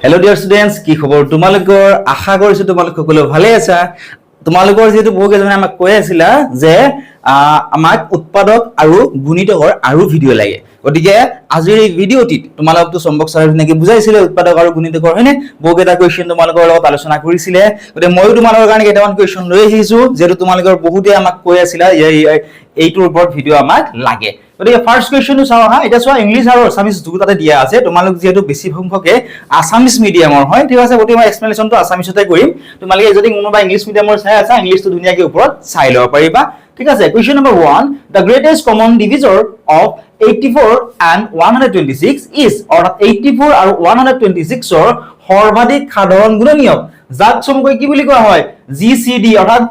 Hello dear students, কি খবৰ তোমালোকৰ আশা কৰিছো তোমালোক সকলো ভালে আছা তোমালোকৰ যেটো বহু কেজনে আমাক কৈ আছিল যে আমাক উৎপাদক আৰু গুণিতকৰ আৰু ভিডিও লাগে গতিকে আজিৰ এই ভিডিওটিত তোমালোকটো সম্ভৱ ছাৰ নেকি বুজাইছিলে উৎপাদক আৰু গুণিতকৰ হয়নে বহু কেটা কোৱেশ্চন তোমালোকৰ লগত আলোচনা কৰিছিলে গতিকে মই তোমালোকৰ কাৰণে কেটামান কোৱেশ্চন লৈ আহিছো যেটো তোমালোকৰ বহুতে আমাক কৈ আছিল এইটোৰ ওপৰত ভিডিও আমাক লাগে গতিকে ফাৰ্স্ট কোৱেশ্চনটো চাও হা এটা চোৱা ইংলিশ আৰু আসামিজ দুটাতে দিয়া আছে তোমালোক যেটো বেছি সংখ্যকে আসামিজ মিডিয়ামৰ হয় ঠিক আছে গতিকে মই এক্সপ্লেনেশনটো আসামিজতে কৰিম তোমালোকে যদি কোনোবা ইংলিশ মিডিয়ামৰ চাই আছা ইংলিশটো ধুনিয়াকে ওপৰত চাই লব পাৰিবা ঠিক আছে question number 1 the greatest common divisor of 84 and 126 is অর্থাৎ 84 আৰু 126 ৰ সৰ্বাধিক সাধাৰণ গুণনীয়ক যাক চমকৈ কি বুলি কোৱা হয় GCD অৰ্থাৎ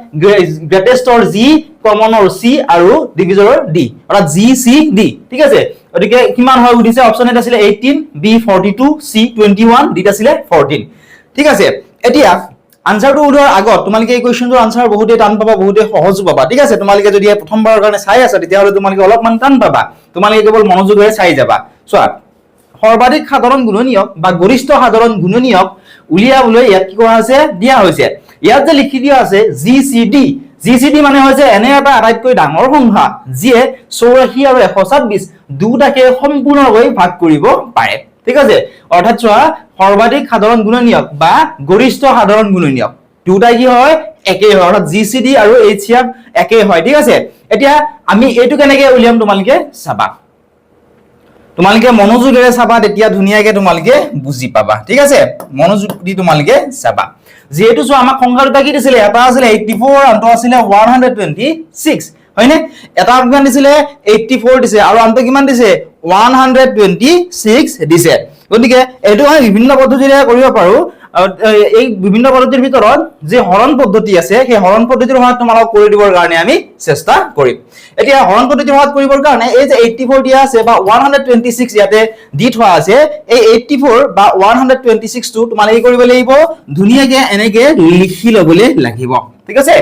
গ্ৰেটেষ্ট অৰ G কমন অৰ C আৰু ডিভিজৰ D অৰ্থাৎ GCD ঠিক আছে গতিকে কিমান হয় উদিছে অপচন এটা আছিল 18 B 42 C 21 D আছিল 14 ঠিক আছে এতিয়া আনসাৰটো উলোৱাৰ আগত তোমালোকে এই কোৱেশ্চনটোৰ আনসাৰ বহুতে টান পাবা বহুতে সহজ পাবা ঠিক আছে তোমালোকে যদি প্ৰথমবাৰৰ কাৰণে চাই আছা তেতিয়া হলে তোমালোকে অলপমান টান পাবা তোমালোকে কেৱল মনোযোগেৰে চাই যাবা চোৱা সৰ্বাধিক সাধাৰণ গুণনীয়ক বা গৰিষ্ঠ সাধাৰণ গুণনীয়ক উলিয়াবলৈ ইয়াত কি কৰা আছে দিয়া হৈছে ইয়াত যে লিখি দিয়া আছে GCD মানে হৈছে এনে এটা আটাইতকৈ ডাঙৰ সংখ্যা যিয়ে 84 আৰু 126 দুটাকে সম্পূৰ্ণকৈ ভাগ কৰিব পাৰে ঠিক আছে অৰ্থাৎ চোৱা সৰ্বাধিক সাধাৰণ গুণনীয়ক বা গৰিষ্ঠ সাধাৰণ গুণনীয়ক দুটা কি হয় একেই হয় অৰ্থাৎ GCD আৰু HCF একেই হয় ঠিক আছে এতিয়া আমি এইটো কেনেকৈ উলিয়াম তোমালোকে চাবা তোমালোকে মনোযোগেৰে চাবা তেতিয়া ধুনিয়াকে তোমালোকে বুজি পাবা ঠিক আছে মনোযোগ দি তোমালোকে চাবা যেহেতু চোৱা আমাক সংখ্যা দুটা কি দিছিলে এটা আছিল 84 আনটো আছিল 126 হয়নে এটা কিমান দিছিলে 84 দিছে আৰু আনটো কিমান দিছে 126 দিছে গতিকে এটো আমি বিভিন্ন পদ্ধতিৰে কৰিব পাৰো এই বিভিন্ন পদ্ধতিৰ ভিতৰত যে হৰণ পদ্ধতি আছে সেই হৰণ পদ্ধতিৰ সহায়ত তোমালোক কৰি দিবৰ কাৰণে আমি চেষ্টা কৰিম এতিয়া হৰণ পদ্ধতিৰ সহায়ত কৰিবৰ কাৰণে এই যে 84 দিয়া আছে বা 126 ইয়াতে দি থোৱা আছে এই 84 বা 126 টো তোমালোকে কি কৰিব লাগিব ধুনিয়াকে এনেকে লিখি লবলৈ লাগিব ঠিক আছে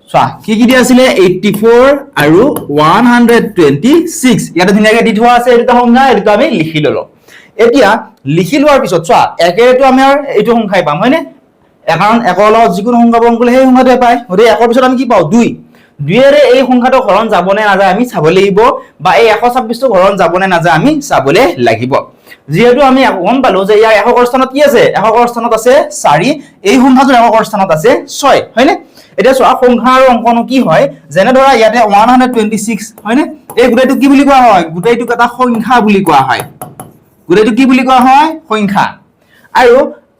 চোৱা কি কি দিয়া আছিল 84 আৰু 126 ইয়াতে ধুনিয়াকে দি থোৱা আছে এটা সংখ্যা এটা আমি লিখি ললো এতিয়া লিখি লোৱাৰ পিছত চোৱা একেটো আমি এইটো সংখ্যাই পাম হয়নে কাৰণ একৰ লগত যিকোনো সংখ্যা পূৰণ কৰিলে সেই সংখ্যাটোৱে পায় গতিকে একৰ পিছত আমি কি পাও 2 দুইৰে এই সংখ্যাটো হৰণ যাবনে নাযায় আমি চাব লাগিব বা এই 126 টো হৰণ যাবনে নাযায় আমি চাবলে লাগিব যেহেতু আমি গম পালো যে ইয়াৰ এককৰ স্থানত কি আছে এককৰ স্থানত আছে 4 এই সংখ্যাটোৰ এককৰ স্থানত আছে 6 হয়নে এটা চোৱা সংখ্যা আৰু অংকনো কি হয় যেনে ধৰা ইয়াতে 126 হয়নে এই গুটেটো কি বুলি কোৱা হয় গুটেটো এটা সংখ্যা বুলি কোৱা হয় গুটেটো কি বুলি কোৱা হয় সংখ্যা আৰু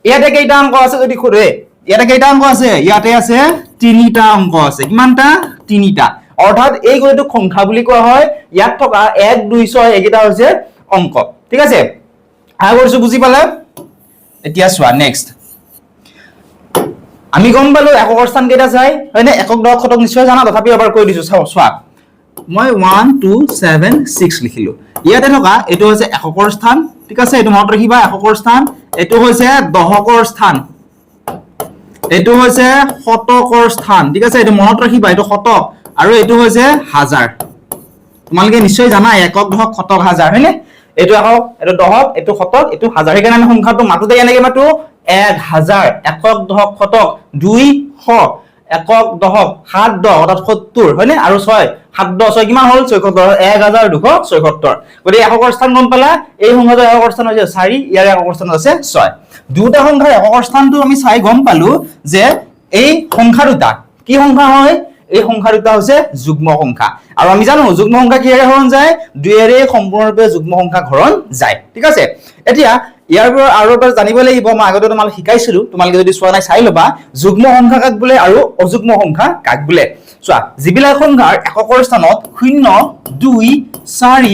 ইয়াতে কেইটা অংক আছে যদি খুৰে ইয়াতে কেইটা অংক আছে ইয়াতে আছে তিনিটা অংক আছে কিমানটা তিনিটা অৰ্থাৎ এই গুটেটো সংখ্যা বুলি কোৱা হয় ইয়াত থকা 1 2 6 এইকেইটা হৈছে অংক ঠিক আছে আগৰছো বুজি পালে এতিয়া চোৱা নেক্সট আমি গম পালো এককৰ স্থান কেইটা চাই হয়নে একক দশক শতক নিশ্চয় জানা তথাপি এবাৰ কৈ দিছো চোৱা মই 1 2 7 6 লিখিলো ইয়াতে থকা এটো হৈছে এককৰ স্থান ঠিক আছে এটো মনত ৰাখিবা এককৰ স্থান এটো হৈছে দশকৰ স্থান এটো হৈছে শতকৰ স্থান ঠিক আছে এটো মনত ৰাখিবা এটো শতক আৰু এটো হৈছে হাজাৰ তোমালোকে নিশ্চয় জানা একক দশক শতক হাজাৰ হয়নে এটো একক এটো দশক এটো শতক এটো হাজাৰ হেকাৰণে আমি সংখ্যাটো মাতুতে এনেকৈ মাতো 1000 একক দশক শতক 200 একক দশক 7 অৰ্থাৎ 70 হয়নে আৰু 6 7 6 কিমান হল 76 1276 গতিকে এককৰ স্থান গম পালা এই সংখ্যাটোৰ এককৰ স্থান হৈছে 4 ইয়াৰ এককৰ স্থান আছে 6 দুটা সংখ্যাৰ এককৰ স্থানটো আমি চাই গম পালো যে এই সংখ্যা দুটা কি সংখ্যা হয় এই সংখ্যা দুটা হৈছে যুগ্ম সংখ্যা আৰু আমি জানো যুগ্ম সংখ্যা কিহেৰে হৰণ যায় দুইৰে সম্পূৰ্ণৰূপে যুগ্ম সংখ্যা হৰণ যায় ঠিক আছে এতিয়া ইয়াৰ পৰা আৰু এবাৰ জানিব লাগিব মই আগতে তোমাক শিকাইছিলো তোমালোকে যদি চোৱা নাই চাই লবা যুগ্ম সংখ্যা কাক বোলে আৰু অযুগ্ম সংখ্যা কাক বোলে চোৱা যিবিলাক সংখ্যাৰ এককৰ স্থানত 0 2 4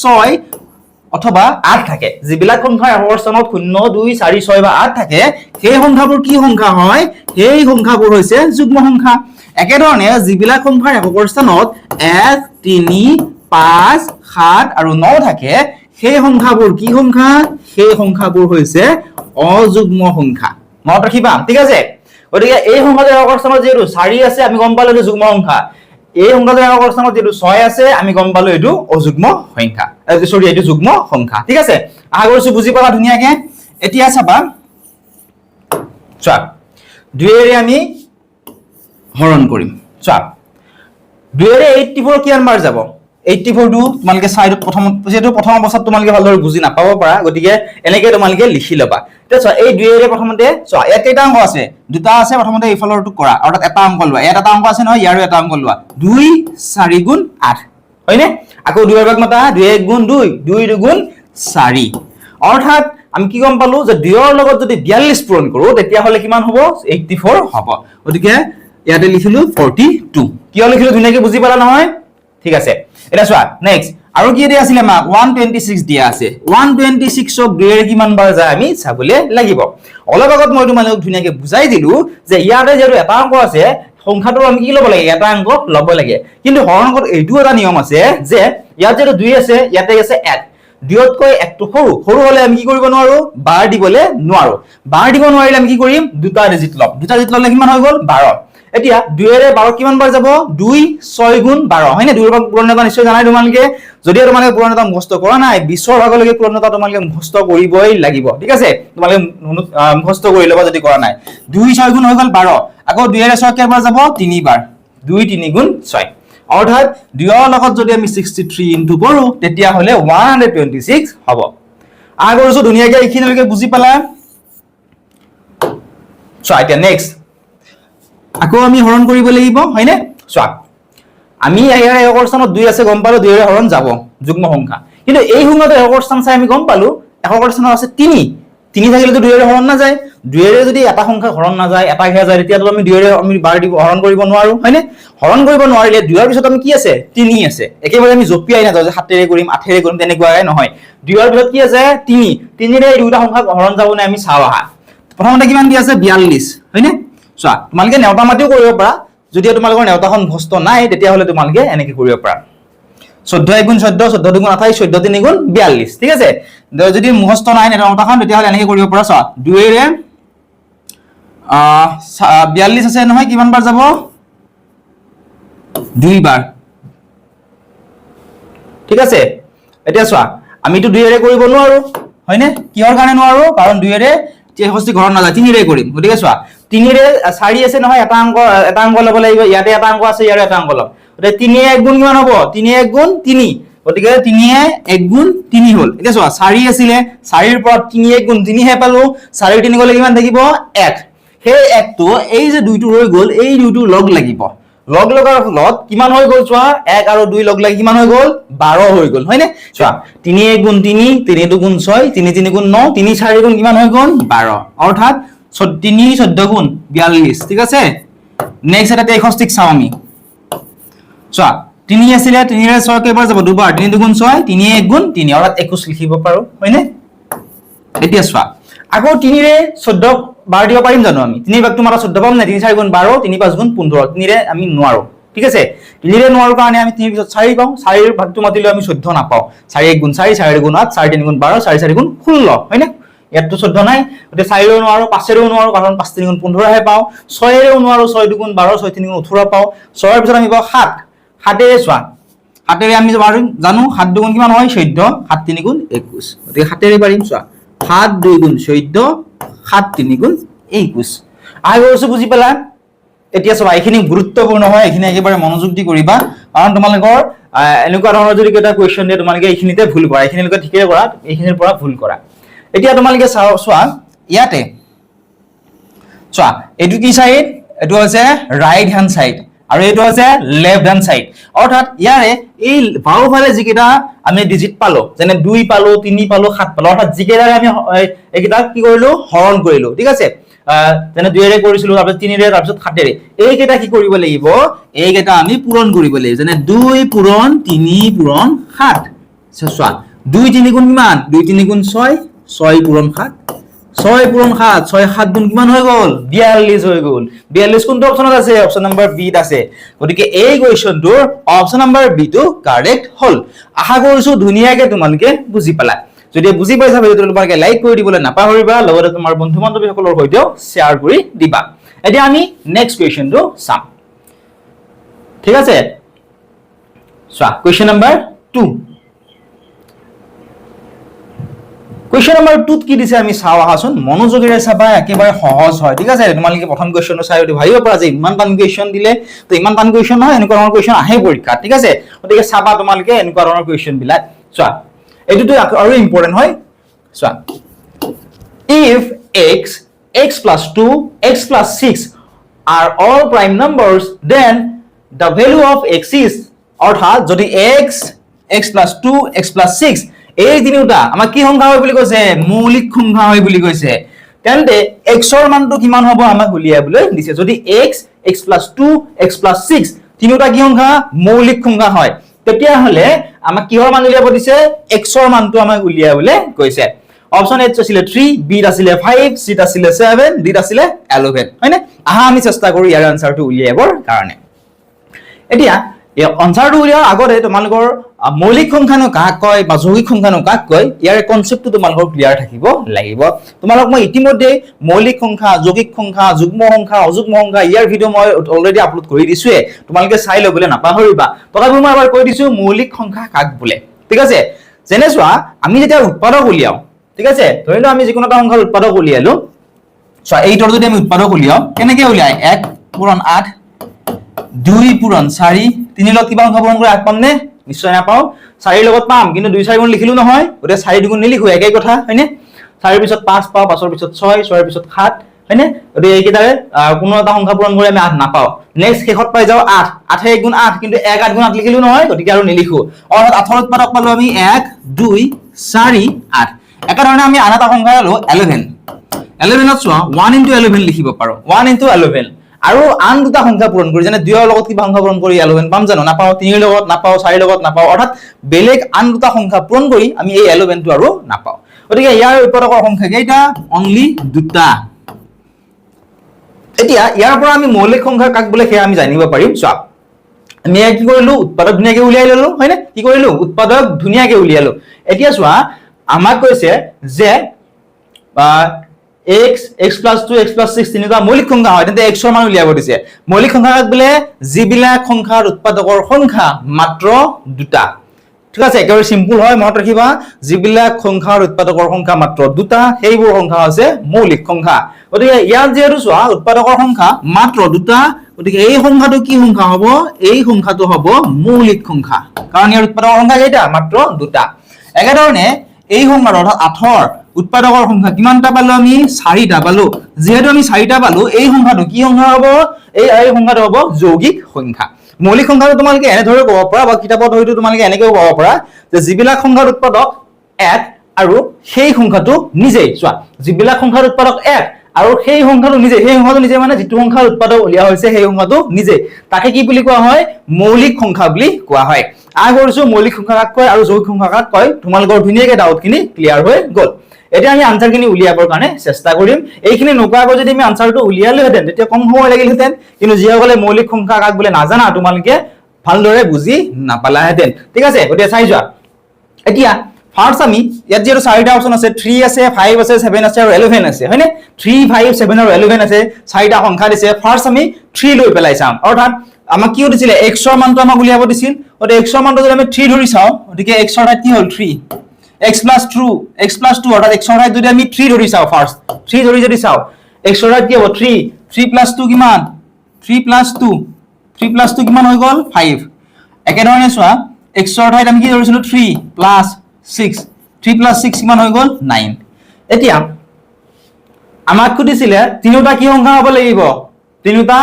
6 অথবা 8 থাকে যিবিলাক সংখ্যাৰ এককৰ স্থানত 0 2 4 6 বা 8 থাকে সেই সংখ্যাবোৰ কি সংখ্যা হয় সেই সংখ্যাবোৰ হৈছে যুগ্ম সংখ্যা একেধৰণে যিবিলাক সংখ্যাৰ এককৰ স্থানত 1 3 5 7 আৰু 9 থাকে সেই সংখ্যাবোৰ কি সংখ্যা সেই সংখ্যাবোৰ হৈছে অযুগ্ম সংখ্যা মনত ৰাখিবা ঠিক আছে গতিকে এই সংখ্যাৰ এককৰ স্থানত যেটো 4 আছে আমি গম পালো যে যুগ্ম সংখ্যা এই সংখ্যাটোৰ এককৰ স্থানত যেটো 6 আছে আমি গম পালো এটো অযুগ্ম সংখ্যা সৰি এটো যুগ্ম সংখ্যা ঠিক আছে আগৰছো বুজি পালা ধুনিয়াকে এতিয়া চাবা চোৱা 2 এৰে আমি হৰণ কৰিম চোৱা 2 এৰে 84 কিমান বাৰ যাব 84 টো তোমালকে সাইডত প্ৰথম অৱস্থাত তোমালকে ভালদৰে বুজি নাপাব পাৰা গতিকে এনেকৈ তোমালকে লিখি লবা তে চোৱা এই 2 এৰে প্ৰথমতে চোৱা ইয়াত কেইটা অংক আছে দুটা আছে প্ৰথমতে এইফালৰটো কৰা আৰু তাত এটা অংক লোৱা ইয়াত এটা অংক আছে নহয় ইয়াৰো এটা অংক লোৱা 2 4 গুণ 8 হয়নে আকৌ 2 এৰ ভাগ মাতা 2 1 গুণ 2 2 2 গুণ 4 অৰ্থাৎ আমি কি গম পালো যে 2 এৰ লগত যদি 42 পূৰণ কৰো তেতিয়া হলে কিমান হ'ব 84 হ'ব গতিকে ইয়াতে লিখিলো 42 কিয় লিখিলো ধুনীয়াকৈ বুজি পালা নহয় ঠিক আছে এটা চোৱা নেক্সট আৰু কি দিয়া আছিল আমাক 126 দিয়া আছে 126 ক 2 এৰ কিমান বাৰ যায় আমি চাবলে লাগিব অলপ আগত মই তোমালোকক ধুনীয়াকৈ বুজাই দিলো যে ইয়াতে যেটো এটা অংক আছে সংখ্যাটো আমি কি ল'ব লাগে এটা অংক ল'ব লাগে কিন্তু হৰণকত এইটো এটা নিয়ম আছে যে ইয়াত যেটো 2 আছে ইয়াতে আছে 1 2তকৈ 1 টো সৰু হলে আমি কি কৰিব নোৱাৰো বাৰ দিবলে নোৱাৰো বাৰ দিব নোৱাৰিলে আমি কি কৰিম দুটা ডিজিট লম দুটা ডিজিট ললে কিমান হৈ গল 12 এতিয়া 2 এৰে 12 কিমান বাৰ যাব 2 6 গুণ 12 হয়নে 2 এৰ ভাগ পূৰণতা নিশ্চয় জানাই তোমালোকে যদি তোমালোকে পূৰণতা মুখস্থ কৰা নাই 20 ৰ ভাগলৈকে পূৰণতা তোমালোকে মুখস্থ কৰিবই লাগিব ঠিক আছে তোমালোকে মুখস্থ কৰি লবা যদি কৰা নাই 2 6 গুণ হৈ গল 12 আকৌ 2 এৰে 6 কেইবাৰ যাব 3 বাৰ 2 3 গুণ 6 অৰ্থাৎ 2 ৰ লগত যদি আমি 63 ইনটু কৰো তেতিয়া হলে 126 হ'ব আগৰছো ধুনীয়াকৈ এইখিনিলৈকে বুজি পালা চোৱা এতিয়া নেক্সট আকৌ আমি হৰণ কৰিব লাগিব হয়নে চোৱা আমি ইয়াৰ একৰ স্থানত 2 আছে গম পালো 2 এৰে হৰণ যাব যুগ্ম সংখ্যা কিন্তু এই সংখ্যাটো একৰ স্থান চাই আমি গম পালো একৰ স্থানত আছে 3 থাকিলে তো 2 এৰে হৰণ না যায় 2 এৰে যদি এটা সংখ্যা হৰণ না যায় এটা ঘেয়া যায় তেতিয়া তো আমি 2 এৰে আমি বাৰ দিব হৰণ কৰিব নোৱাৰো হয়নে হৰণ কৰিব নোৱাৰিলে 2 এৰ পিছত আমি কি আছে 3 আছে একেবাৰে আমি জপিয়াই না যাও যে 7 এৰে কৰিম 8 এৰে কৰিম তেনেকুৱাই নহয় 2 এৰ পিছত কি আছে 3 এৰে দুটা সংখ্যা হৰণ যাব না আমি চাও আহা প্ৰথমতে কিমান দি আছে 42 হয়নে চোৱা তোমালকে নেওতা মাটিও কৰিব পাৰা যদি তোমালোকৰ নেওতাখন মুখস্থ নাই তেতিয়া হলে তোমালকে এনেকৈ কৰিব পাৰা 14 1 গুণ 14 14 গুণ 28 14 3 গুণ 42 ঠিক আছে যদি মুখস্থ নাই নেওতাখন তেতিয়া হলে এনেকৈ কৰিব পাৰা চোৱা 2 এৰে 42 আছে নহয় কিমান বাৰ যাব 2 বাৰ ঠিক আছে এতিয়া চোৱা আমিতো 2 এৰে কৰিব নোৱাৰো হয়নে কিহৰ কাৰণে নোৱাৰো কাৰণ 2 এৰে 63 ঘৰ না যায় 3 এৰে কৰিম গতিকে চোৱা 3 এৰে 4 আছে নহয় এটা অংক ল'ব লাগিব ইয়াতে এটা অংক আছে ইয়াৰে এটা অংক ল'ম গতিকে 3 1 গুণ কিমান হ'ব 3 1 গুণ 3 গতিকে 3 1 গুণ 3 হ'ল এতিয়া চোৱা 4 আছিলে 4 ৰ পৰা 3 1 গুণ 3 হে পালো 4 3 গলে কিমান থাকিব 1 সেই 1 টো এই যে 2 টো হৈ গল এই 2 টো লগ লাগিব লগ লগাৰ ফলত কিমান হৈ গল চোৱা 1 আৰু 2 লগ লাগি কিমান হৈ গল 12 হৈ গল হয়নে চোৱা 3 1 গুণ 3 3 2 গুণ 6 3 3 গুণ 9 3 4 গুণ কিমান হৈ গল 12 অৰ্থাৎ 3 14 গুণ 42 ঠিক আছে নেক্সট এটা 61 চাও আমি চোৱা 3 আছিল 3 ৰে 6 কেইবাৰ যাব দুবাৰ 3 2 গুণ 6 3 1 গুণ 3 অৰ্থাৎ 21 লিখিব পাৰো হয়নে এতিয়া চোৱা আকৌ 3 ৰে 14 বাৰ দিব পাৰিম জানো আমি 3 ভাগ তোমাৰ 14 পাম না 3 4 গুণ 12 3 5 গুণ 15 3 ৰে আমি নোৱাৰো ঠিক আছে 3 ৰে নোৱাৰো কাৰণে আমি 3 পিছত 4 পাও 4 ৰ ভাগটো মাতিলে আমি 14 নাপাও 4 1 গুণ 4 4 গুণ 8 4 3 গুণ 12 4 4 গুণ 16 হয়নে ইয়াতো 14 নাই গতে 4 ৰেও নোৱাৰো 5 ৰেও নোৱাৰো কাৰণ 5 3 গুণ 15 হে পাও 6 ৰেও নোৱাৰো 6 2 গুণ 12 6 3 গুণ 18 পাও 6 ৰ পিছত আমি পাও 7 7 ৰে চোৱা 7 ৰে আমি জানো 7 2 গুণ কিমান হয় 14 7 3 গুণ 21 গতিকে 7 ৰে পাৰিম চোৱা 7 2 গুণ 14 7 3 গুণ 21 আগৰছো বুজি পালা এতিয়া চোৱা এইখিনি গুৰুত্বপূৰ্ণ হয় এইখিনি একেবাৰে মনোযোগ দি কৰিবা কাৰণ তোমালোকৰ এনেকুৱা ধৰণৰ যদি এটা কোৱেশ্চন দিয়ে তোমালোকে এইখিনিতে ভুল কৰা এইখিনিলৈকে ঠিকে কৰা এইখিনিৰ পৰা ভুল কৰা এতিয়া তোমালোকে চোৱা ইয়াতে চোৱা এটো কি সাইড এটো আছে ৰাইট হ্যান্ড সাইড আৰু এটো আছে লেফট হ্যান্ড সাইড অৰ্থাৎ ইয়াৰে এই বাওফালে যিকেটা আমি ডিজিট পালো যেনে 2 পালো 3 পালো 7 পালো অৰ্থাৎ যিকেটা আমি এইকেটা কি কৰিলো হৰণ কৰিলো ঠিক আছে যেনে 2 এৰে কৰিছিলো তাৰপিছত 3 এৰে তাৰপিছত 7 এৰে এইকেটা কি কৰিব লাগিব এইকেটা আমি পূৰণ কৰিব লাগিব যেনে 2 পূৰণ 3 পূৰণ 7 চোৱা 2 3 গুণ কিমান 2 3 গুণ 6 6 পূৰণ 7 6 পূৰণ 7 6 7 গুণ কিমান হৈ গল 42 হৈ গল 42 কোনটো অপচনত আছে অপচন নম্বৰ বি ত আছে গতিকে এই কোৱেশ্চনটোৰ অপচন নম্বৰ বি টো কাৰেক্ট হল আশা কৰিছো ধুনীয়াকৈ তোমালোকে বুজি পালা যদি বুজি পাইছা ভিডিওটো তোমালোকে লাইক কৰি দিবলৈ নাপাহৰিবা লগতে তোমাৰ বন্ধু বান্ধৱীসকলৰ সৈতে শেয়াৰ কৰি দিবা এতিয়া আমি নেক্সট কোৱেশ্চনটো চাম ঠিক আছে চোৱা কোৱেশ্চন নম্বৰ 2 কুৱেশ্যন নম্বৰ 2 কি দিছে আমি চাও আহাচোন মনোযোগেৰে চাবা একেবাৰে সহজ হয় ঠিক আছে তোমালোকে প্ৰথম কুৱেশ্যনটো চাই ভাবিব পৰা যে ইমান টান কুৱেশ্যন দিলে তো ইমান টান কুৱেশ্যন নহয় এনেকুৱা ধৰণৰ কুৱেশ্যন আহে পৰীক্ষাত ঠিক আছে গতিকে চাবা তোমালোকে এনেকুৱা ধৰণৰ কুৱেশ্যন বিলাক চোৱা এইটোতো আৰু ইম্পৰ্টেন্ট হয় চোৱা if x plus 2 x plus 6 are all prime numbers then the value of x is অৰ্থাৎ যদি x plus 2 x plus 6 এই তিনিটা আমাৰ কি সংখ্যা হয় বুলি কৈছে মৌলিক সংখ্যা হয় বুলি কৈছে তেন্তে x ৰ মানটো কিমান হ'ব আমাক উলিয়াবলৈ দিছে যদি x plus 2 x plus 6 তিনিটা কি সংখ্যা মৌলিক সংখ্যা হয় তেতিয়া হলে আমাক কিহৰ মান উলিয়াব দিছে x ৰ মানটো আমাক উলিয়াবলৈ কৈছে অপচন এ আছিল 3 বি আছিল 5 সি আছিল 7 ডি আছিল 11 হয়নে আহা আমি চেষ্টা কৰো ইয়াৰ আনসাৰটো উলিয়াবৰ কাৰণে এতিয়া এই আনসাৰটো উলিয়াৰ আগতে তোমালোকৰ মৌলিক সংখ্যানো কাক কয় বা যৌগিক সংখ্যানো কাক কয় ইয়াৰ কনসেপ্টটো তোমালোকৰ ক্লিয়াৰ থাকিব লাগিব তোমালোক মই ইতিমধ্যে মৌলিক সংখ্যা যৌগিক সংখ্যা যুগ্ম সংখ্যা অযুগ্ম সংখ্যা ইয়াৰ ভিডিও মই অলৰেডি আপলোড কৰি দিছোৱে তোমালোকে চাই লবলৈ নাপাহৰিবা তথাপিও মই এবাৰ কৈ দিছো মৌলিক সংখ্যা কাক বোলে ঠিক আছে যেনে চোৱা আমি যেতিয়া উৎপাদক উলিয়াও ঠিক আছে ধৰিলো আমি যিকোনো এটা সংখ্যাৰ উৎপাদক উলিয়ালো সো 8 ৰ যদি আমি উৎপাদক উলিয়াও কেনেকৈ উলিয়াই 1 পূৰণ 8 2 পূৰণ 4 3 লগত কিবা সংখ্যা পূৰণ কৰি 8 পাম নে নিশ্চয় নাপাও 4 লগত পাম কিন্তু 2 4 গুণ লিখিলো নহয় ওতে 4 দুগুণ নিলিখো একেই কথা হয়নে 4 ৰ পিছত 5 পাও 5 ৰ পিছত 6 6 ৰ পিছত 7 হয়নে ওতে এইকেইটাৰে কোনো এটা সংখ্যা পূৰণ কৰি আমি 8 নাপাও নেক্সট শেষত পাই যাও 8 8 1 গুণ 8 কিন্তু 1 8 গুণ 8 লিখিলো নহয় গতিকে আৰু নিলিখো অৰ্থাৎ 8 ৰ উৎপাদক পালো আমি 1 2 4 8 একাৰণে আমি আন এটা সংখ্যা ললো 11 11 ত চোৱা 1 * 11 লিখিব পাৰো 1 * 11 আৰু আন দুটা সংখ্যা পূৰণ কৰি যেনে 2 ৰ লগত কিবা সংখ্যা পূৰণ কৰি 11 পাম জানো নাপাও 3 ৰ লগত নাপাও 4 ৰ লগত নাপাও অৰ্থাৎ বেলেগ আন দুটা সংখ্যা পূৰণ কৰি আমি এই 11 টো আৰু নাপাও গতিকে ইয়াৰ উৎপাদকৰ সংখ্যা কেইটা অনলি দুটা এতিয়া ইয়াৰ পৰা আমি মৌলিক সংখ্যা কাক বোলে সেয়া আমি জানিব পাৰিম চোৱা আমি কি কৰিলো উৎপাদক ধুনিয়াকৈ উলিয়াই ললো হয়নে কি কৰিলো উৎপাদক ধুনিয়াকৈ উলিয়ালো এতিয়া চোৱা আমাক কৈছে যে x plus 2 x plus 6 তিনিটা মৌলিক সংখ্যা হয় তেন্তে x ৰ মান উলিয়াব দিছে মৌলিক সংখ্যা কাক বোলে যিবিলাক সংখ্যাৰ উৎপাদকৰ সংখ্যা মাত্ৰ দুটা ঠিক আছে একেবাৰে সিম্পল হয় মনত ৰাখিবা যিবিলাক সংখ্যাৰ উৎপাদকৰ সংখ্যা মাত্ৰ দুটা সেইবোৰ সংখ্যা আছে মৌলিক সংখ্যা গতিকে ইয়াত যেহেতু চোৱা উৎপাদকৰ সংখ্যা মাত্ৰ দুটা গতিকে এই সংখ্যাটো কি সংখ্যা হ'ব এই সংখ্যাটো হ'ব মৌলিক সংখ্যা কাৰণ ইয়াৰ উৎপাদকৰ সংখ্যা কেইটা মাত্ৰ দুটা একেধৰণে এই সংখ্যাৰ অৰ্থাৎ 8 ৰ উৎপাদকৰ সংখ্যা কিমানটা পালো আমি 4টা পালো যেহেতু আমি 4টা পালো এই সংখ্যাটো কি সংখ্যা হ'ব এই সংখ্যাটো হ'ব যৌগিক সংখ্যা মৌলিক সংখ্যাটো তোমালোকে এনে ধৰে ক'ব পাৰা বা কিতাপত হয়তো তোমালোকে এনেকৈ ক'ব পাৰা যে যিবিলাক সংখ্যাৰ উৎপাদক 1 আৰু সেই সংখ্যাটো নিজেই চোৱা যিবিলাক সংখ্যাৰ উৎপাদক 1 আৰু সেই সংখ্যাটো নিজে মানে যিটো সংখ্যাৰ উৎপাদক উলিয়া হৈছে সেই সংখ্যাটো নিজে তাকে কি বুলি কোৱা হয় মৌলিক সংখ্যা বুলি কোৱা হয় আগৰছো মৌলিক সংখ্যা কাক কয় আৰু যৌগিক সংখ্যা কাক কয় তোমালোকৰ ধুনিয়াকৈ ডাউটখিনি ক্লিয়াৰ হৈ গ'ল এতিয়া আমি আনসাৰখিনি উলিয়াবৰ কাৰণে চেষ্টা কৰিম এইখিনি নকৰাকৈ যদি আমি আনসাৰটো উলিয়ালেহেঁতেন তেতিয়া কম সময় লাগিলহেঁতেন কিন্তু যিসকলে মৌলিক সংখ্যা কাক বোলে নাজানা তোমালোকে ভালদৰে বুজি নাপালাহেঁতেন ঠিক আছে গতিকে চাই যোৱা এতিয়া ফাৰ্স্ট আমি ইয়াত যেটো 4টা অপচন আছে 3 আছে 5 আছে 7 আছে আৰু 11 আছে হয়নে 3 5 7 আৰু 11 আছে 4টা সংখ্যা দিছে ফাৰ্স্ট আমি 3 লৈ পেলাই চাম অৰ্থাৎ আমাক কি দিছিল x ৰ মানটো আমাক উলিয়াব দিছিল গতিকে x ৰ মানটো যদি আমি 3 ধৰি চাও গতিকে x ৰ ঠাইত কি হ'ল 3 x plus 2 অৰ্থাৎ x ৰ ঠাইত যদি আমি 3 ধৰি চাও ফাৰ্স্ট 3 ধৰি যদি চাও x ৰ ঠাইত কি হ'ব 3 plus 2 কিমান 3 plus 2 কিমান হৈ গ'ল 5 একেধৰণে চোৱা x ৰ ঠাইত আমি কি ধৰিছিলো 3 plus 6 কিমান হৈ গ'ল 9 এতিয়া আমাক খুদিছিলে তিনিটা কি সংখ্যা হ'ব লাগিব তিনিটা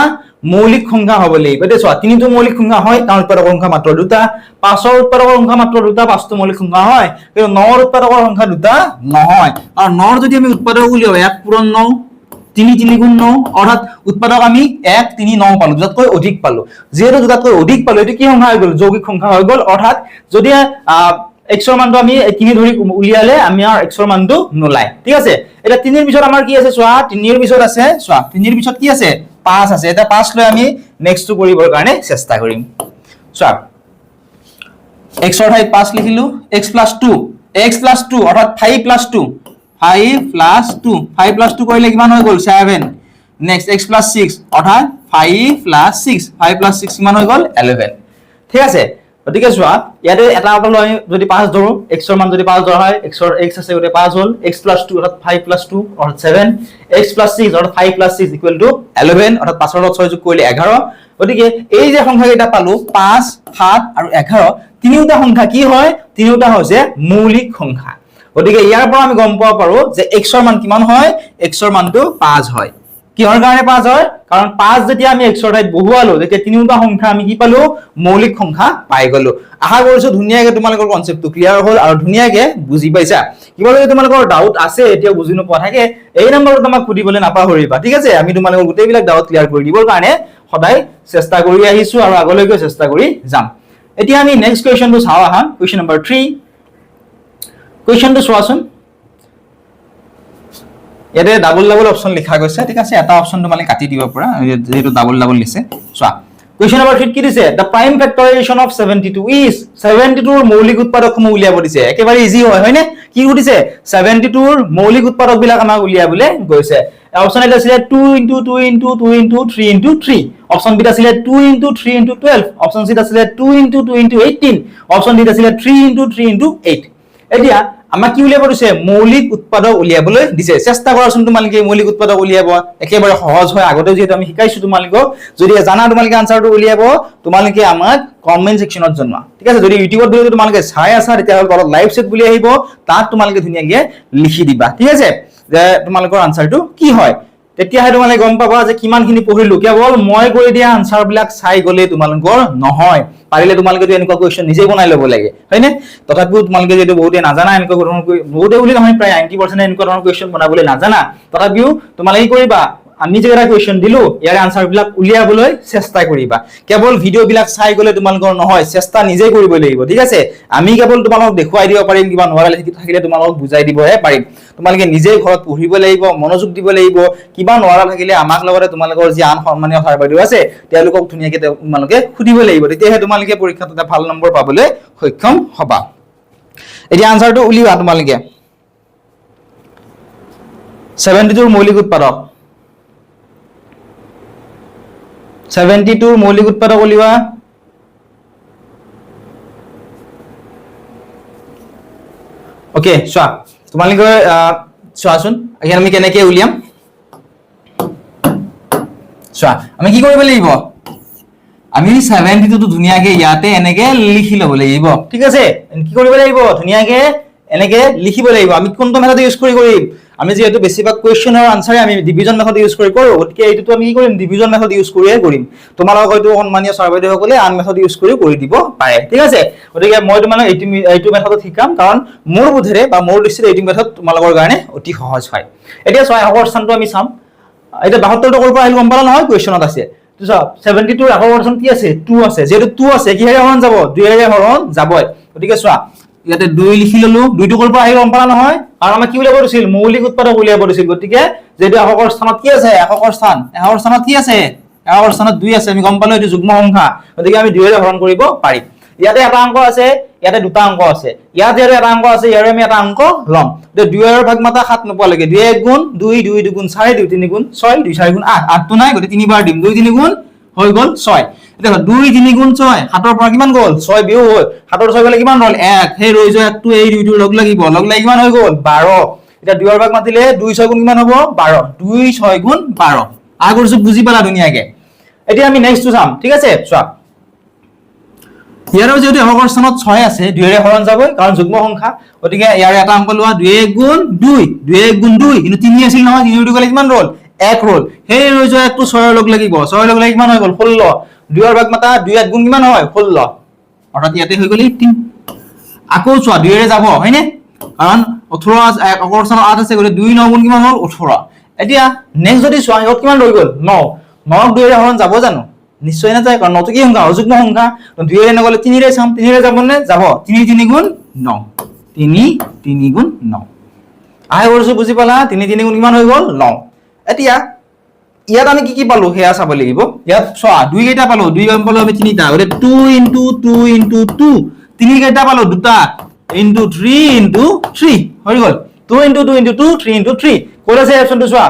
মৌলিক সংখ্যা হ'ব লাগিব এতিয়া চোৱা তিনিটো মৌলিক সংখ্যা হয় কাৰণ উৎপাদকৰ সংখ্যা মাত্ৰ দুটা 5 ৰ উৎপাদকৰ সংখ্যা মাত্ৰ দুটা 5টো মৌলিক সংখ্যা হয় কিন্তু 9 ৰ উৎপাদকৰ সংখ্যা দুটা নহয় আৰু 9 ৰ যদি আমি উৎপাদক উলিয়াও 1 পূৰণ 9 3 3 গুণ 9 অৰ্থাৎ উৎপাদক আমি 1 3 9 পালো দুটাতকৈ অধিক পালো যেহেতু দুটাতকৈ অধিক পালো এটো কি সংখ্যা হৈ গ'ল যৌগিক সংখ্যা হৈ গ'ল অৰ্থাৎ যদি x ৰ মানটো আমি 3 ধৰি উলিয়ালে আমি আৰ x ৰ মানটো নোলাই ঠিক আছে এটা 3 ৰ পিছত আমাৰ কি আছে চোৱা 3 ৰ পিছত আছে চোৱা 3 ৰ পিছত কি আছে 5 আছে এটা 5 লৈ আমি নেক্সট টু কৰিবৰ কাৰণে চেষ্টা কৰিম চোৱা x ৰ ঠাইত 5 লিখিলো x + 2 অৰ্থাৎ 5 + 2 5 + 2 কৰিলে কিমান হৈ গ'ল 7 নেক্সট x + 6 অৰ্থাৎ 5 + 6 কিমান হৈ গ'ল 11 ঠিক আছে গতিকে চোৱা ইয়াতে এটা পালো আমি যদি 5 ধৰো x ৰ মান যদি 5 ধৰা হয় x ৰ x আছে গতে 5 হল x + 2 অৰ্থাৎ 5 + 2 অৰ্থাৎ 7 x + 6 অৰ্থাৎ 5 + 6 = 11 অৰ্থাৎ 5 ৰ লগত 6 যোগ কৰিলে 11 গতিকে এই যে সংখ্যা কেইটা পালো 5 7 আৰু 11 তিনিটা সংখ্যা কি হয় তিনিটা হৈছে মৌলিক সংখ্যা গতিকে ইয়াৰ পৰা আমি গম পাব পাৰো যে x ৰ মান কিমান হয় x ৰ মানটো 5 হয় কিহৰ কাৰণে 5 হয় কাৰণ 5 যেতিয়া আমি x ৰ ঠাইত বহুৱালো তেতিয়া তিনিটা সংখ্যা আমি কি পালো মৌলিক সংখ্যা পাই গলো আশা কৰিছো ধুনিয়াকে তোমালোকৰ কনসেপ্টটো ক্লিয়াৰ হ'ল আৰু ধুনিয়াকে বুজি পাইছা কিবা যদি তোমালোকৰ ডাউট আছে এতিয়া বুজি নোপোৱা থাকে এই নম্বৰটো তোমাক সুধিবলৈ নাপাহৰিবা ঠিক আছে আমি তোমালোকৰ গোটেইবিলাক ডাউট ক্লিয়াৰ কৰি দিবৰ কাৰণে সদায় চেষ্টা কৰি আহিছো আৰু আগলৈকে চেষ্টা কৰি যাম এতিয়া আমি নেক্সট কোৱেশ্চনটো চাওঁ আহা কোৱেশ্চন নম্বৰ 3 কোৱেশ্চনটো চোৱাচোন ইয়াতে ডাবল অপচন লিখা গৈছে ঠিক আছে এটা অপচন তোমালে কাটি দিব পৰা যেটো ডাবল লিখছে চোৱা কোৱেশ্চন নম্বৰ 3 কি দিছে the prime factorization of 72 is 72 ৰ মৌলিক উৎপাদকসমূহ উলিয়াব দিছে একেবাৰে ইজি হয় নে কি সুধিছে 72 ৰ মৌলিক উৎপাদক বিলাক আমাক উলিয়াবলে গৈছে অপচন এটা আছিল 2 * 2 * 2 * 3 * 3 অপচন বি আছিল 2 * 3 * 12 অপচন সি আছিল 2 * 2 * 18 অপচন ডি আছিল 3 * 3 * 8 এতিয়া আমাক কি উলিয়াব দিছে মৌলিক উৎপাদক উলিয়াবলৈ দিছে চেষ্টা কৰাচোন তোমালোকে মৌলিক উৎপাদক উলিয়াব একেবাৰে সহজ হয় আগতে যেটো আমি শিকাইছো তোমালোকক যদি জানা তোমালোকে আনসাৰটো উলিয়াব তোমালোকে আমাক কমেন্ট সেকশনত জনোৱা ঠিক আছে যদি ইউটিউবত ভিডিও তোমালোকে চাই আছা তেতিয়া হল তলত লাইভ সেট বুলি আহিব তাত তোমালোকে ধুনিয়াকে লিখি দিবা ঠিক আছে যে তোমালোকৰ আনসাৰটো কি হয় তেতিয়া তোমালোকে গম পাবা যে কিমানখিনি পঢ়িলো কেৱল মই কৰি দিয়া আনসাৰ বিলাক চাই গলে তোমালোকৰ নহয় পাৰিলে তোমালোকে যদি এনেকুৱা কোৱেশ্চন নিজে বনাই ল'ব লাগে হয়নে তথাপিও তোমালোকে যদি বহুতে নাজানা এনেকুৱা ধৰণৰ বহুতে বুলি নহয় প্ৰায় 90% এনেকুৱা ধৰণৰ কোৱেশ্চন বনাবলৈ নাজানা তথাপিও তোমালোকে কৰিবা আমি যে এটা কোৱেশ্চন দিলো ইয়াৰ আনসাৰ বিলাক উলিয়াবলৈ চেষ্টা কৰিবা কেৱল ভিডিও বিলাক চাই গলে তোমালোকৰ নহয় চেষ্টা নিজে কৰিব লাগিব ঠিক আছে আমি কেৱল তোমালোকক দেখুৱাই দিব পাৰিম কিবা নোৱাৰা থাকিলে তোমালোকক বুজাই দিবহে পাৰিম তোমালোকে নিজে ঘৰত পঢ়িব লাগিব মনোযোগ দিব লাগিব কিবা নোৱাৰা থাকিলে আমাক লগতে তোমালোকৰ যি আন সন্মানীয় ছাৰ বাইদেউ আছে তেওঁলোকক ধুনিয়াকে তোমালোকে খুদিব লাগিব তেতিয়াহে তোমালোকে পৰীক্ষাত এটা ভাল নম্বৰ পাবলৈ সক্ষম হবা এতিয়া আনসাৰটো উলিওৱা তোমালোকে 72 ৰ মৌলিক উৎপাদক 72 ৰ মৌলিক উৎপাদক উলিওৱা ওকে চোৱা তোমালোকে চোৱাচোন এতিয়া আমি কেনেকৈ উলিয়াম চোৱা আমি কি কৰিব লাগিব আমি 72 টো ধুনিয়াকে ইয়াতে এনেকে লিখি লব লাগিব ঠিক আছে কি কৰিব লাগিব ধুনিয়াকে এনেকে লিখিব লাগিব আমি কোনটো মেথড ইউজ কৰিম আমি যেহেতু বেছিভাগ কোৱেশ্চনৰ আনসাৰে আমি ডিভিজন মেথড ইউজ কৰো গতিকে এইটো আমি কি কৰিম ডিভিজন মেথড ইউজ কৰিম তোমালোক হয়তো সন্মানীয় ছাৰ বাইদেউ সকলে আন মেথড ইউজ কৰি দিব পাৰে ঠিক আছে গতিকে মই তোমালোক এইটো মেথডত শিকাম কাৰণ মোৰ বুধেৰে বা মোৰ দৃষ্টিত এইটো মেথড তোমালোকৰ কাৰণে অতি সহজ হয় এতিয়া 6 আগৰ স্থানটো আমি চাম এটা 72 টো কৰ পৰা আহিল গম পালা নহয় কোৱেশ্চনত আছে তো চাও 72 ৰ আগৰ অপচন কি আছে 2 আছে যেটো 2 আছে কি হেৰে হৰণ যাব 2 হেৰে হৰণ যাবই গতিকে চোৱা ইয়াতে 2 লিখি ললো 2 টো কৰ পৰা আহিল গম পালা নহয় আৰু আমাৰ কি উলিয়াব দিছিল মৌলিক উৎপাদক উলিয়াব দিছিল গতিকে যেটো আগৰ স্থানত কি আছে আগৰ স্থানত কি আছে আগৰ স্থানত 2 আছে আমি গম পালো এটো যুগ্ম সংখ্যা গতিকে আমি 2 হেৰে হৰণ কৰিব পাৰিম ইয়াতে এটা অংক আছে ইয়াতে দুটা অংক আছে ইয়াতে এটা অংক আছে ইয়াৰে আমি এটা অংক লম তে 2 এৰ ভাগমাতা 7 নপোৱা লাগে 2 1 গুণ 2 2 2 গুণ 4 2 3 গুণ 6 2 4 গুণ 8 8 তো নাই গতি 3 বাৰ দিম 2 3 গুণ হৈ গল 6 দেখো 2 3 গুণ 6 7 ৰ পৰা কিমান গল 6 বিয়োগ হ'ল 7 ৰ 6 গলে কিমান হ'ল 1 হে ৰৈ যায় 1 টো এই 2 টো লগ লাগিব কিমান হৈ গল 12 এটা 2 এৰ ভাগ মাতিলে 2 6 গুণ কিমান হ'ব 12 2 6 গুণ 12 আগৰ সব বুজি পালা ধুনিয়াকে এতিয়া আমি নেক্সট চাম ঠিক আছে চোৱা ইয়াৰো যদি আগৰ স্থানত 6 আছে 2 এৰে হৰণ যাবই কাৰণ যুগ্ম সংখ্যা গতিকে ইয়াৰ এটা অংক লোৱা 2 1 গুণ 2 2 1 গুণ 2 কিন্তু 3 আছিল নহয় 3 টো গলে কিমান ৰল 1 ৰল হে ৰৈ যায় 1 টো 6 ৰ লগ লাগিব 6 ৰ লগ লাগি কিমান হৈ গল 16 2 এৰ ভাগ মাতা 2 8 গুণ কিমান হয় 16 অৰ্থাৎ ইয়াতে হৈ গল 18 আকৌ চোৱা 2 এৰে যাব হয়নে কাৰণ 18 আগৰ স্থানত 8 আছে গলে 2 9 গুণ কিমান হ'ল 18 এতিয়া নেক্সট যদি চোৱা ইহত কিমান ৰৈ গল 9 9 2 এৰে হৰণ যাব জানো নিশ্চয় না যায় কাৰণ 9 টো কি সংখ্যা অযুগ্ম সংখ্যা 2 এৰে নগলে 3 এৰে চাম 3 এৰে যাব নে যাব 3 3 গুণ 9 3 3 গুণ 9 আই ওৰছো বুজি পালা 3 3 গুণ কিমান হৈ গল 9 এতিয়া ইয়াত আমি কি পালো হেয়া চাব লাগিব ইয়াত চোৱা 2 কেইটা পালো 2 গম পালো আমি 3টা গলে 2 * 2 * 2 3 কেইটা পালো দুটা * 3 * 3 হৈ গল 2 * 2 * 2 3 * 3 কোন আছে অপচনটো চোৱা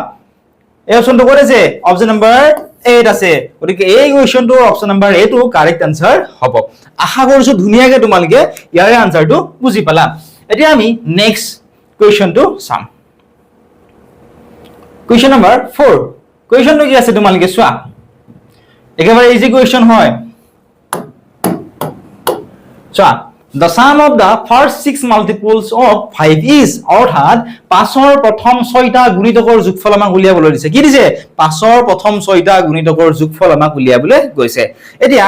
এই অপচনটো কোন আছে অপচন নম্বৰ 8 আছে গতিকে এই কোৱেশ্চনটো অপচন নাম্বাৰ এ টো কাৰেক্ট আনসাৰ হ'ব আশা কৰিছো ধুনিয়াকে তোমালোকে ইয়াৰে আনসাৰটো বুজি পালা এতিয়া আমি নেক্সট কোৱেশ্চনটো চাম কোৱেশ্চন নাম্বাৰ 4 কোৱেশ্চনটো কি আছে তোমালোকে চোৱা একেবাৰে ইজি কোৱেশ্চন হয় চোৱা the sum of the first 6 multiples of 5 is অৰ্থাৎ 5 ৰ প্ৰথম 6টা গুণিতকৰ যোগফল আমাক উলিয়াবলৈ দিছে কি দিছে 5 ৰ প্ৰথম 6টা গুণিতকৰ যোগফল আমাক উলিয়াবলৈ গৈছে এতিয়া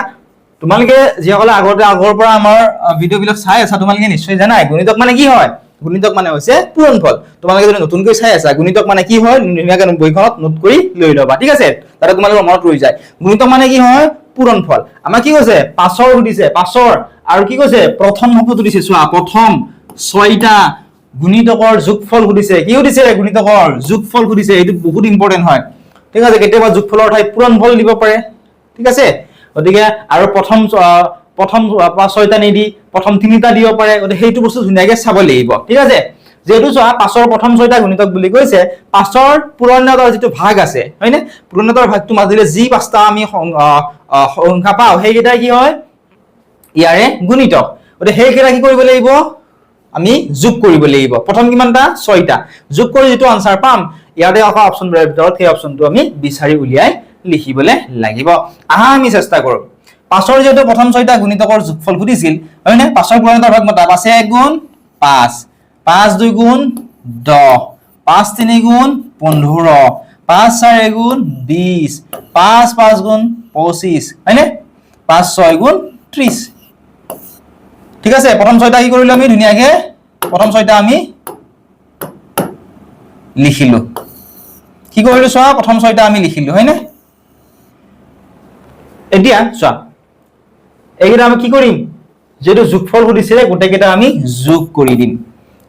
তোমালোকে যিসকলে আগৰ পৰা আমাৰ ভিডিও বিলাক চাই আছা তোমালোকে নিশ্চয় জানাই গুণিতক মানে কি হয় গুণিতক মানে হৈছে পূৰণফল তোমালোকে যদি নতুনকৈ চাই আছা গুণিতক মানে কি হয় ধুনীয়াকৈ বইখনত নোট কৰি লৈ লবা ঠিক আছে তাতে তোমালোকৰ মনত ৰৈ যায় গুণিতক মানে কি হয় পূৰণফল আমাৰ কি কৈছে 5 ৰ সুধিছে 5 ৰ আৰু কি কৈছে প্ৰথম শব্দটো দিছে চোৱা প্ৰথম 6টা গুণিতকৰ যোগফল সুধিছে কি সুধিছে গুণিতকৰ যোগফল সুধিছে এইটো বহুত ইম্পৰ্টেন্ট হয় ঠিক আছে কেতিয়াবা যোগফলৰ ঠাই পূৰণফল দিব পাৰে ঠিক আছে গতিকে আৰু প্ৰথম 6টা নিদি প্ৰথম 3টা দিব পাৰে গতিকে সেইটো বস্তু ধুনীয়াকৈ চাব লাগিব ঠিক আছে যেহেতু চোৱা 5 ৰ প্ৰথম 6টা গুণিতক বুলি কৈছে 5 ৰ পূৰণতৰ যেটো ভাগ আছে হয়নে পূৰণতৰ ভাগটো মাজেৰে যি 5টা আমি সংখ্যা পাও সেইকেইটা কি হয় ইয়াৰে গুণিতক গতিকে সেইকেইটা কি কৰিব লাগিব আমি যোগ কৰিব লাগিব প্ৰথম কিমানটা 6টা যোগ কৰি যেটো আনসাৰ পাম ইয়াৰে অহা অপচনবোৰৰ ভিতৰত সেই অপচনটো আমি বিচাৰি উলিয়াই লিখিবলৈ লাগিব আহা আমি চেষ্টা কৰো 5 ৰ যেটো প্ৰথম 6টা গুণিতকৰ যোগফল সুধিছিল হয়নে 5 ৰ পূৰণতৰ ভাগ মতা 5 1 গুণ 5 5 2 গুণ 10 5 3 গুণ 15 5 4 গুণ 20 5 5 গুণ 25 হয়নে 5 6 গুণ 30 ঠিক আছে প্ৰথম 6টা কি কৰিলো আমি ধুনীয়াকে প্ৰথম 6টা আমি লিখিলো কি কৰিলো চোৱা প্ৰথম 6টা আমি লিখিলো হয়নে এতিয়া চোৱা এইকেইটা আমি কি কৰিম যেটো যোগফল সুধিছিলে গোটেইকেইটা আমি যোগ কৰি দিম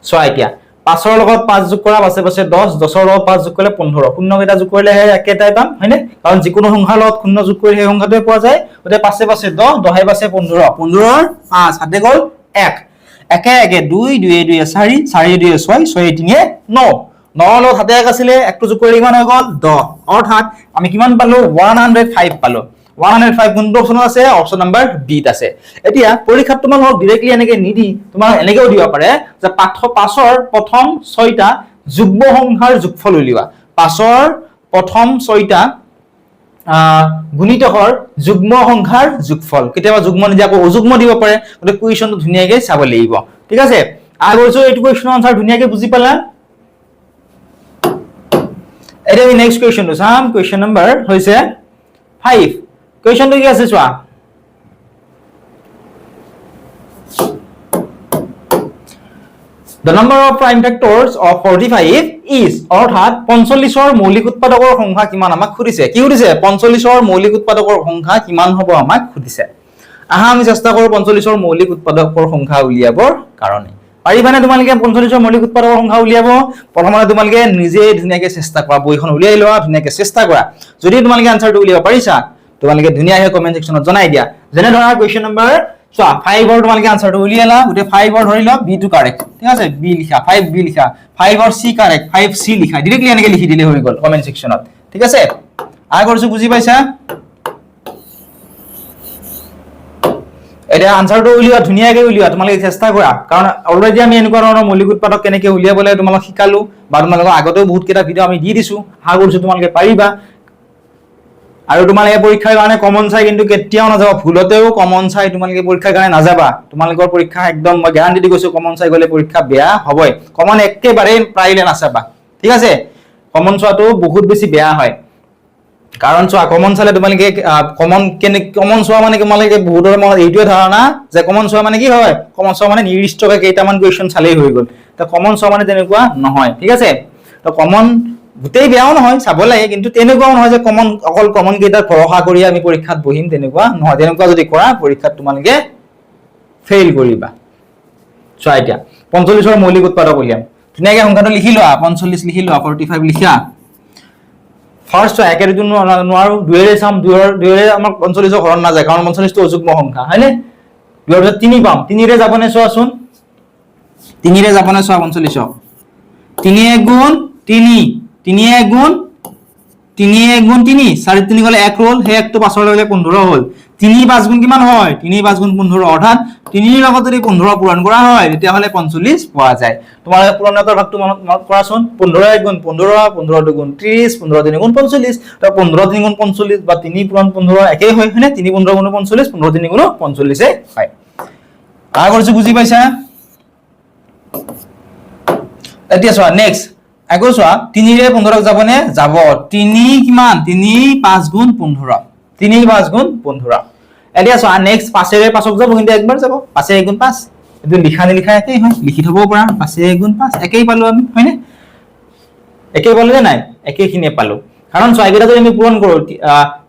চোৱা এতিয়া 5 ৰ লগত 5 যোগ কৰা পাছে 10 10 ৰ লগত 5 যোগ কৰিলে 15 শূন্য কেইটা যোগ কৰিলে হে একেটাই পাম হয়নে কাৰণ যিকোনো সংখ্যাৰ লগত শূন্য যোগ কৰি সেই সংখ্যাটোৱে পোৱা যায় গতে পাছে 10 10 এ পাছে 15 15 ৰ 5 হাতে গল 1 একে একে 2 2 2 4 4 2 6 6 3 9 9 লগত হাতে এক আছিল একটো যোগ কৰি কিমান হৈ গল 10 অৰ্থাৎ আমি কিমান পালো 105 পালো 105 কোনটো অপচন আছে অপচন নাম্বাৰ বি ত আছে এতিয়া পৰীক্ষাত তোমালোক ডাইৰেক্টলি এনেকে নিদি তোমাক এনেকেও দিব পাৰে যে 5 ৰ প্ৰথম 6টা যুগ্ম সংখ্যাৰ যোগফল উলিওৱা 5 ৰ প্ৰথম 6টা গুণিতকৰ যুগ্ম সংখ্যাৰ যোগফল কেতিয়াবা যুগ্ম নিদি আকৌ অযুগ্ম দিব পাৰে গতে কুৱেশ্যনটো ধুনীয়াকৈ চাব লাগিব ঠিক আছে আগৰছো এইটো কুৱেশ্যনৰ আনসাৰ ধুনীয়াকৈ বুজি পালা এটা আমি নেক্সট কুৱেশ্যনটো চাম কুৱেশ্যন নম্বৰ হৈছে 5 কুৱেশ্যনটো কি আছে চোৱা The number of prime factors of 45 is অৰ্থাৎ 45 ৰ মৌলিক উৎপাদকৰ সংখ্যা কিমান আমাক খুদিছে কি খুদিছে 45 ৰ মৌলিক উৎপাদকৰ সংখ্যা কিমান হ'ব আমাক খুদিছে আহা আমি চেষ্টা কৰো 45 ৰ মৌলিক উৎপাদকৰ সংখ্যা উলিয়াবৰ কাৰণে পাৰিবানে তোমালোকে 45 ৰ মৌলিক উৎপাদকৰ সংখ্যা উলিয়াব প্ৰথমতে তোমালোকে নিজে ধুনীয়াকৈ চেষ্টা কৰা বইখন উলিয়াই লোৱা ধুনীয়াকৈ চেষ্টা কৰা যদি তোমালোকে আনসাৰটো উলিয়াব পাৰিছা তোমালোকে ধুনীয়াকৈ কমেন্ট সেকশনত জনাই দিয়া যেনে ধৰা কোৱেশ্চন নম্বৰ চোৱা 5 ৰ তোমালোকে আনসাৰটো উলিয়ালা গুটে 5 ৰ ধৰিলা বি টু কাৰেক্ট ঠিক আছে বি লিখা 5 বি লিখা 5 ৰ সি কাৰেক্ট 5 সি লিখা ডাইৰেক্টলি এনেকৈ লিখি দিলে হৈ গল কমেন্ট সেকশনত ঠিক আছে আগৰছো বুজি পাইছা এটা আনসাৰটো উলিয়া ধুনীয়াকৈ উলিয়া তোমালোকে চেষ্টা কৰা কাৰণ অলৰেডি আমি এনেকুৱা ধৰণৰ মৌলিক উৎপাদক কেনেকৈ উলিয়াবলৈ তোমালোক শিকালো বা তোমালোকৰ আগতেও বহুত কেইটা ভিডিও আমি দি দিছো আগৰছো তোমালোকে পাৰিবা আৰু তোমালোকে পৰীক্ষাৰ কাৰণে কমন চাই কিন্তু কেতিয়াও নাযাবা ভুলতেও কমন চাই তোমালোকে পৰীক্ষাৰ কাৰণে নাযাবা তোমালোকৰ পৰীক্ষা একদম মই গ্যাৰান্টি দি কৈছো কমন চাই গলে পৰীক্ষা বেয়া হ'বই কমন একেবাৰে প্ৰাইলে নাচাবা ঠিক আছে কমন চোৱাটো বহুত বেছি বেয়া হয় কাৰণ চোৱা কমন চালে তোমালোকে কমন চোৱা মানে তোমালোকে বহুতৰ মনত এইটোৱে ধাৰণা যে কমন চোৱা মানে কি হয় কমন চোৱা মানে নিৰ্দিষ্টকৈ কেইটামান কোৱেশ্চন চালেই হৈ গল তো কমন চোৱা মানে তেনেকুৱা নহয় ঠিক আছে তো কমন গুটেই বেয়াও নহয় চাব লাগে কিন্তু তেনেকুৱাও নহয় যে অকল কমন কেইটা ভৰসা কৰি আমি পৰীক্ষাত বহিম তেনেকুৱা নহয় তেনেকুৱা যদি কৰা পৰীক্ষাত তোমালোকে ফেইল কৰিবা চোৱা এতিয়া 45 ৰ মৌলিক উৎপাদক উলিয়াম ধুনীয়াকৈ সংখ্যাটো লিখি লোৱা 45 লিখি লোৱা 45 লিখা ফাৰ্স্ট একেৰে নোৱাৰো দুইৰে চাম দুইৰে আমাৰ 45 হৰণ না যায় কাৰণ 45 টো অযুগ্ম সংখ্যা হয়নে দুইৰ পিছত 3 পাম 3 ৰে যাবনে চোৱাচোন 3 ৰে যাবনে চোৱা 45 3 1 গুণ 3 3 1 গুণ 3 1 গুণ 3 4 3 গলে 1 হল হে একটো পাছৰ লগে 15 হল 3 5 গুণ কিমান হয় 3 5 গুণ 15 অৰ্থাৎ 3 ৰ লগত যদি 15 পূৰণ কৰা হয় তেতিয়া হলে 45 পোৱা যায় তোমাৰ পূৰণকৰ ভাগটো মনত কৰাচোন 15 1 গুণ 15 15 2 গুণ 30 15 3 গুণ 45 তো 15 3 গুণ 45 বা 3 পূৰণ 15 একেই হয় হয়নে 3 15 গুণ 45 15 3 গুণ 45 এ হয় আগৰটো বুজি পাইছা এতিয়া চোৱা নেক্সট আগৰ চোৱা 3 ৰে 15 যাব নে যাব 3 কিমান 3 5 গুণ 15 3 5 গুণ 15 এতিয়া চোৱা নেক্সট 5 ৰে 5 যাব কিন্তু একবাৰ যাব 5 1 গুণ 5 এটো লিখা নিলিখা একেই হয় লিখি থব পৰা 5 1 গুণ 5 একেই পালো আমি হয়নে একেই পালো নে নাই একেইখিনিয়ে পালো কাৰণ চোৱা এটা যদি আমি পূৰণ কৰো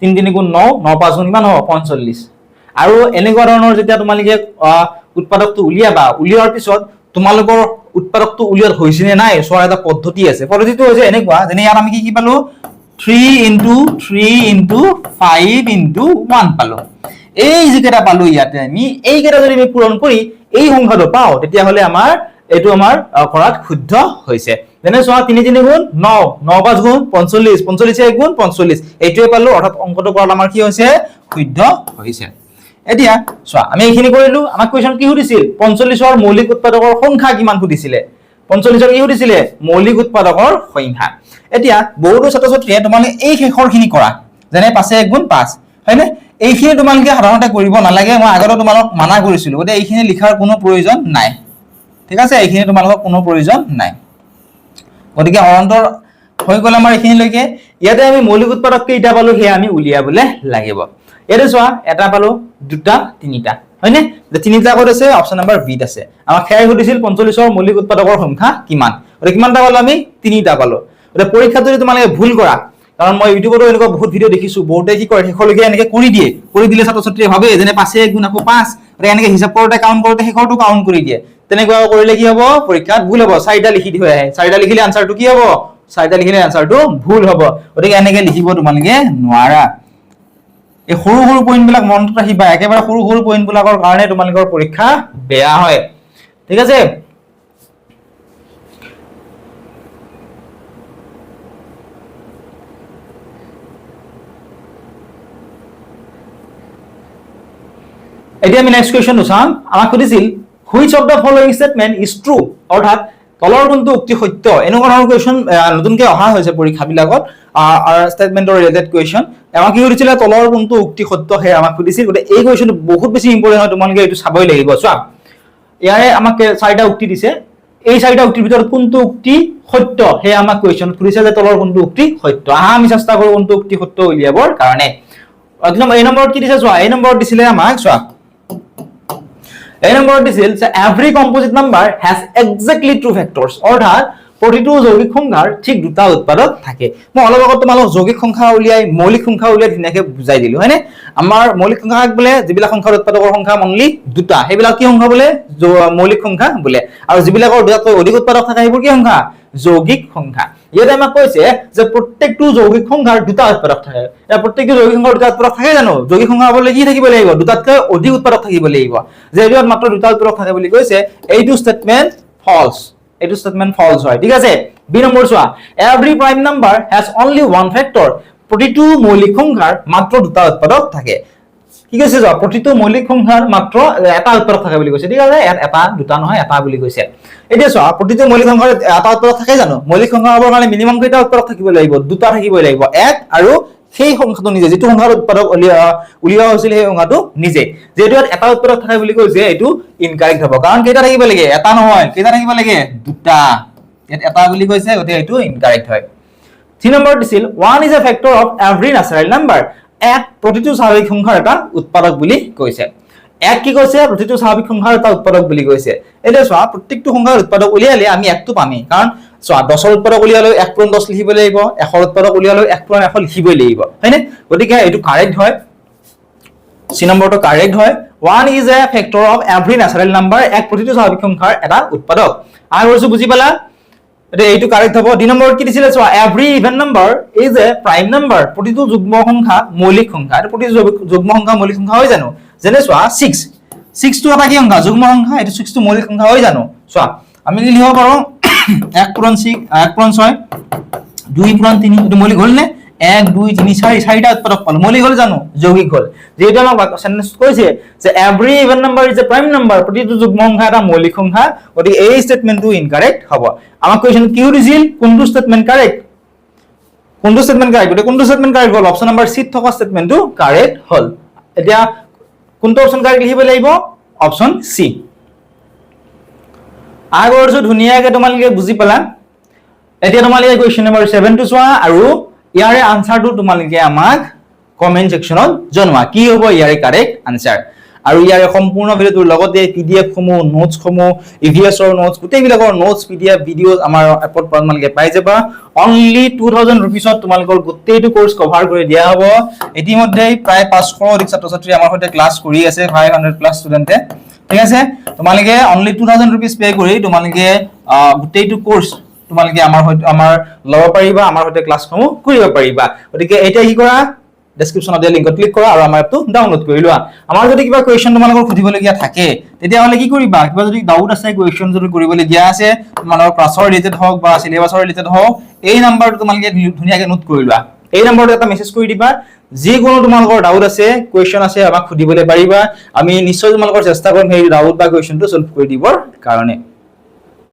3 3 গুণ 9 9 5 গুণ কিমান হ'ব 45 আৰু এনেকুৱা ধৰণৰ যেতিয়া তোমালোকে উৎপাদকটো উলিয়াবা উলিয়াৰ পিছত তোমালোকৰ উৎপাদকটো উলিয়াৰ হৈছে নে নাই সোৱাৰ এটা পদ্ধতি আছে পদ্ধতিটো হৈছে এনেকুৱা যেনে ইয়াত আমি কি পালো 3 * 5 * 1 পালো এই যিকেটা পালো ইয়াতে আমি এই কেটা যদি আমি পূৰণ কৰি এই সংখ্যাটো পাও তেতিয়া হলে আমাৰ এটো আমাৰ কৰাত শুদ্ধ হৈছে যেনে চোৱা 3 3 গুণ 9 9 5 গুণ 45 45 1 গুণ 45 এইটোৱে পালো অৰ্থাৎ অংকটো কৰাত আমাৰ কি হৈছে শুদ্ধ হৈছে এতিয়া চোৱা আমি এইখিনি কৰিলো আমাক কোৱেশ্চন কি সুধিছিল 45 ৰ মৌলিক উৎপাদকৰ সংখ্যা কিমান সুধিছিলে 45 ৰ কি সুধিছিলে মৌলিক উৎপাদকৰ সংখ্যা এতিয়া বহুতো ছাত্ৰ-ছাত্ৰীয়ে তোমালোকে এই শেষৰখিনি কৰা যেনে 5 1 গুণ 5 হয়নে এইখিনি তোমালোকে সাধাৰণতে কৰিব নালাগে মই আগতে তোমালোকক মানা কৰিছিলো গতে এইখিনি লিখাৰ কোনো প্ৰয়োজন নাই ঠিক আছে এইখিনি তোমালোকৰ কোনো প্ৰয়োজন নাই গতিকে হৰণতৰ হৈ গল আমাৰ এইখিনি লৈকে ইয়াতে আমি মৌলিক উৎপাদক কেইটা পালো হে আমি উলিয়াবলে লাগিব এৰে চোৱা এটা পালো দুটা তিনিটা হয়নে যে তিনিটা ক'ত আছে অপচন নম্বৰ বি আছে আমাক খেয়াই সুধিছিল 45 ৰ মৌলিক উৎপাদকৰ সংখ্যা কিমান গতে কিমানটা পালো আমি তিনিটা পালো গতে পৰীক্ষাত যদি তোমালোকে ভুল কৰা কাৰণ মই ইউটিউবতো এনেকুৱা বহুত ভিডিও দেখিছো বহুতে কি কৰে শেষলৈকে এনেকে কৰি দিলে ছাত্ৰ-ছাত্ৰীয়ে ভাবে যেনে 5 1 গুণ আকৌ 5 গতে এনেকে হিচাপ কৰোতে কাউন্ট কৰোতে শেষৰটো কাউন্ট কৰি দিয়ে তেনেকুৱা কৰিলে কি হ'ব পৰীক্ষাত ভুল হ'ব চাৰিটা লিখি দি হৈ আহে চাৰিটা লিখিলে আনসাৰটো কি হ'ব চাৰিটা লিখিলে আনসাৰটো ভুল হ'ব গতিকে এনেকে লিখিব তোমালোকে নোৱাৰা এই সৰু সৰু পইণ্ট বিলাক মনত ৰাখিবা একেবাৰে সৰু সৰু পইণ্ট বিলাকৰ কাৰণে তোমালোকৰ পৰীক্ষা বেয়া হয় ঠিক আছে এতিয়া আমি নেক্সট কোৱেশ্চন চাম আমাক সুধিছিল which of the following statement is true অৰ্থাৎ তলৰ কোনটো উক্তি সত্য এনেকুৱা ধৰণৰ কোৱেশ্চন নতুনকৈ অহা হৈছে পৰীক্ষা বিলাকত স্টেটমেন্টৰ ৰিলেটেড কোৱেশ্চন আমাক কি সুধিছিল তলৰ কোনটো উক্তি সত্য হে আমাক সুধিছিল গতে এই কোৱেশ্চনটো বহুত বেছি ইম্পৰ্টেন্ট হয় তোমালোকে এটো চাবই লাগিব চোৱা ইয়াৰে আমাক চাৰিটা উক্তি দিছে এই চাৰিটা উক্তিৰ ভিতৰত কোনটো উক্তি সত্য হে আমাক কোৱেশ্চন সুধিছে যে তলৰ কোনটো উক্তি সত্য আমি চেষ্টা কৰো কোনটো উক্তি সত্য উলিয়াবৰ কাৰণে একদম এই নম্বৰত কি দিছে চোৱা এই নম্বৰত দিছিলে আমাক চোৱা এই নম্বৰত দিছিল যে every composite number has exactly two factors অৰ্থাৎ প্ৰতিটো যৌগিক সংখ্যাৰ ঠিক দুটা উৎপাদক থাকে মই অলপ আগত তোমালোকক যৌগিক সংখ্যা উলিয়াই মৌলিক সংখ্যা উলিয়াই ধুনীয়াকৈ বুজাই দিলো হয়নে আমাৰ মৌলিক সংখ্যাক বোলে যিবিলাক সংখ্যাৰ উৎপাদকৰ সংখ্যা মনলি দুটা সেইবিলাক কি সংখ্যা বোলে মৌলিক সংখ্যা বোলে আৰু যিবিলাকৰ দুটাতকৈ অধিক উৎপাদক থাকে সেইবোৰ কি সংখ্যা যৌগিক সংখ্যা ইয়াতে আমাক কৈছে যে প্ৰত্যেকটো যৌগিক সংখ্যাৰ দুটা উৎপাদক থাকে এই প্ৰত্যেকটো যৌগিক সংখ্যাৰ দুটা উৎপাদক থাকে জানো যৌগিক সংখ্যা হ'বলৈ কি থাকিব লাগিব দুটাতকৈ অধিক উৎপাদক থাকিব লাগিব যে ইয়াত মাত্ৰ দুটা উৎপাদক থাকে বুলি কৈছে এইটো স্টেটমেন্ট ফলস এইটো স্টেটমেন্ট ফলস হয় ঠিক আছে বি নম্বৰ চোৱা every prime number has only one factor প্ৰতিটো মৌলিক সংখ্যাৰ মাত্ৰ দুটা উৎপাদক থাকে কি কৈছে যা প্ৰতিটো মৌলিক সংখ্যাৰ মাত্ৰ এটা উৎপাদক থাকে বুলি কৈছে ঠিক আছে ইয়াত এটা দুটা নহয় এটা বুলি কৈছে এতিয়া চোৱা প্ৰতিটো মৌলিক সংখ্যাৰ এটা উৎপাদক থাকে জানো মৌলিক সংখ্যা হ'বৰ কাৰণে মিনিমাম কেইটা উৎপাদক থাকিব লাগিব দুটা থাকিব লাগিব এক আৰু সেই সংখ্যাটো নিজে যেটো সংখ্যাৰ উৎপাদক উলিওৱা হৈছিল সেই সংখ্যাটো নিজে যেটো এটা উৎপাদক থাকে বুলি কৈছে এটো ইনকাৰেক্ট হ'ব কাৰণ কেইটা থাকিব লাগে এটা নহয় কেইটা থাকিব লাগে দুটা ইয়াত এটা বুলি কৈছে গতে এটো ইনকাৰেক্ট হয় 3 নম্বৰ দিছিল 1 is a factor of every natural number এক প্ৰতিটো স্বাভাৱিক সংখ্যাৰ এটা উৎপাদক বুলি কৈছে এক কি কৈছে প্ৰতিটো স্বাভাৱিক সংখ্যাৰ এটা উৎপাদক বুলি কৈছে এতিয়া চোৱা প্ৰত্যেকটো সংখ্যাৰ উৎপাদক উলিয়ালে আমি একটো পামি কাৰণ চোৱা 10 ৰ উৎপাদক উলিয়ালে 1 * 10 লিখিব লাগিব 1 ৰ উৎপাদক উলিয়ালে 1 * 1 লিখিবই লাগিব হয়নে গতিকে এটো কাৰেক্ট হয় সি নম্বৰটো কাৰেক্ট হয় 1 is a factor of every natural number এক প্ৰতিটো স্বাভাৱিক সংখ্যাৰ এটা উৎপাদক আৰু বুজি পালা এইটো কাৰেক্ট হ'ব ডি নম্বৰ কি দিছিলে চোৱা every even number is a prime number প্ৰতিটো যুগ্ম সংখ্যা মৌলিক সংখ্যা আৰু প্ৰতিটো যুগ্ম সংখ্যা মৌলিক সংখ্যা হয় জানো যেনে চোৱা 6 টো এটা কি সংখ্যা যুগ্ম সংখ্যা এটো 6 টো মৌলিক সংখ্যা হয় জানো চোৱা আমি লিখিব পাৰো 1 * 6 1 * 6 2 * 3 এটো মৌলিক হল নে 1 2 3 4 চাৰিটা উৎপাদক পালো মৌলিক হল জানো যৌগিক হল যেহেতু আমাক সেন্টেন্স কৈছে যে every even number is a prime number প্ৰতিটো যুগ্ম সংখ্যা এটা মৌলিক সংখ্যা গতিকে এই স্টেটমেন্টটো ইনকাৰেক্ট হ'ব আমাক কোৱেশ্চন কি দিছিল কোনটো স্টেটমেন্ট কাৰেক্ট কোনটো স্টেটমেন্ট কাৰেক্ট গতিকে কোনটো স্টেটমেন্ট কাৰেক্ট হল অপচন নাম্বাৰ সি থকা স্টেটমেন্টটো কাৰেক্ট হল এতিয়া কোনটো অপচন কাৰেক্ট লিখিব লাগিব অপচন সি আগৰটো ধুনিয়াকে তোমালোকে বুজি পালা এতিয়া তোমালোকে কোৱেশ্চন নম্বৰ 7 টো চোৱা আৰু ইয়াৰে আনসাৰটো তোমালোকে আমাক কমেন্ট সেকশনত জনোৱা কি হ'ব ইয়াৰে কাৰেক্ট আনসাৰ আৰু ইয়াৰে সম্পূৰ্ণ ভিডিওটোৰ লগতে পিডিএফ সমূহ নোটছ সমূহ ইভিএছ ৰ নোটছ গোটেইবিলাকৰ নোটছ পিডিএফ ভিডিওজ আমাৰ এপত তোমালোকে পাই যাবা অনলি 2000 रुपीसত তোমালোকৰ গোটেইটো কোৰ্স কভাৰ কৰি দিয়া হ'ব ইতিমধ্যে প্ৰায় 500 অধিক ছাত্ৰ ছাত্ৰী আমাৰ সৈতে ক্লাছ কৰি আছে 500 প্লাস ষ্টুডেন্টে ঠিক আছে তোমালোকে অনলি 2000 रुपीस পে কৰি তোমালোকে গোটেইটো কোৰ্স তোমালোকে আমাৰ লব পাৰিবা আমাৰ সৈতে ক্লাছসমূহ কৰিব পাৰিবা গতিকে এটা কি কৰা ডেসক্ৰিপচনত দিয়া লিংকত ক্লিক কৰা আৰু আমাৰ এপটো ডাউনলোড কৰি লোৱা আমাৰ যদি কিবা কোৱেশ্চন তোমালোকৰ খুদিবলগীয়া থাকে তেতিয়া হলে কি কৰিবা কিবা যদি ডাউট আছে কোৱেশ্চন যদি কৰিবলগীয়া আছে তোমালোকৰ ক্লাছৰ ৰিলেটেড হওক বা সিলেবাছৰ ৰিলেটেড হওক এই নাম্বাৰটো তোমালোকে ধুনিয়াকে নোট কৰি লোৱা এই নাম্বাৰটো এটা মেছেজ কৰি দিবা যি কোনো তোমালোকৰ ডাউট আছে কোৱেশ্চন আছে আমাক খুদিবলৈ পাৰিবা আমি নিশ্চয় তোমালোকৰ চেষ্টা কৰিম সেই ডাউট বা কোৱেশ্চনটো সলভ কৰি দিবৰ কাৰণে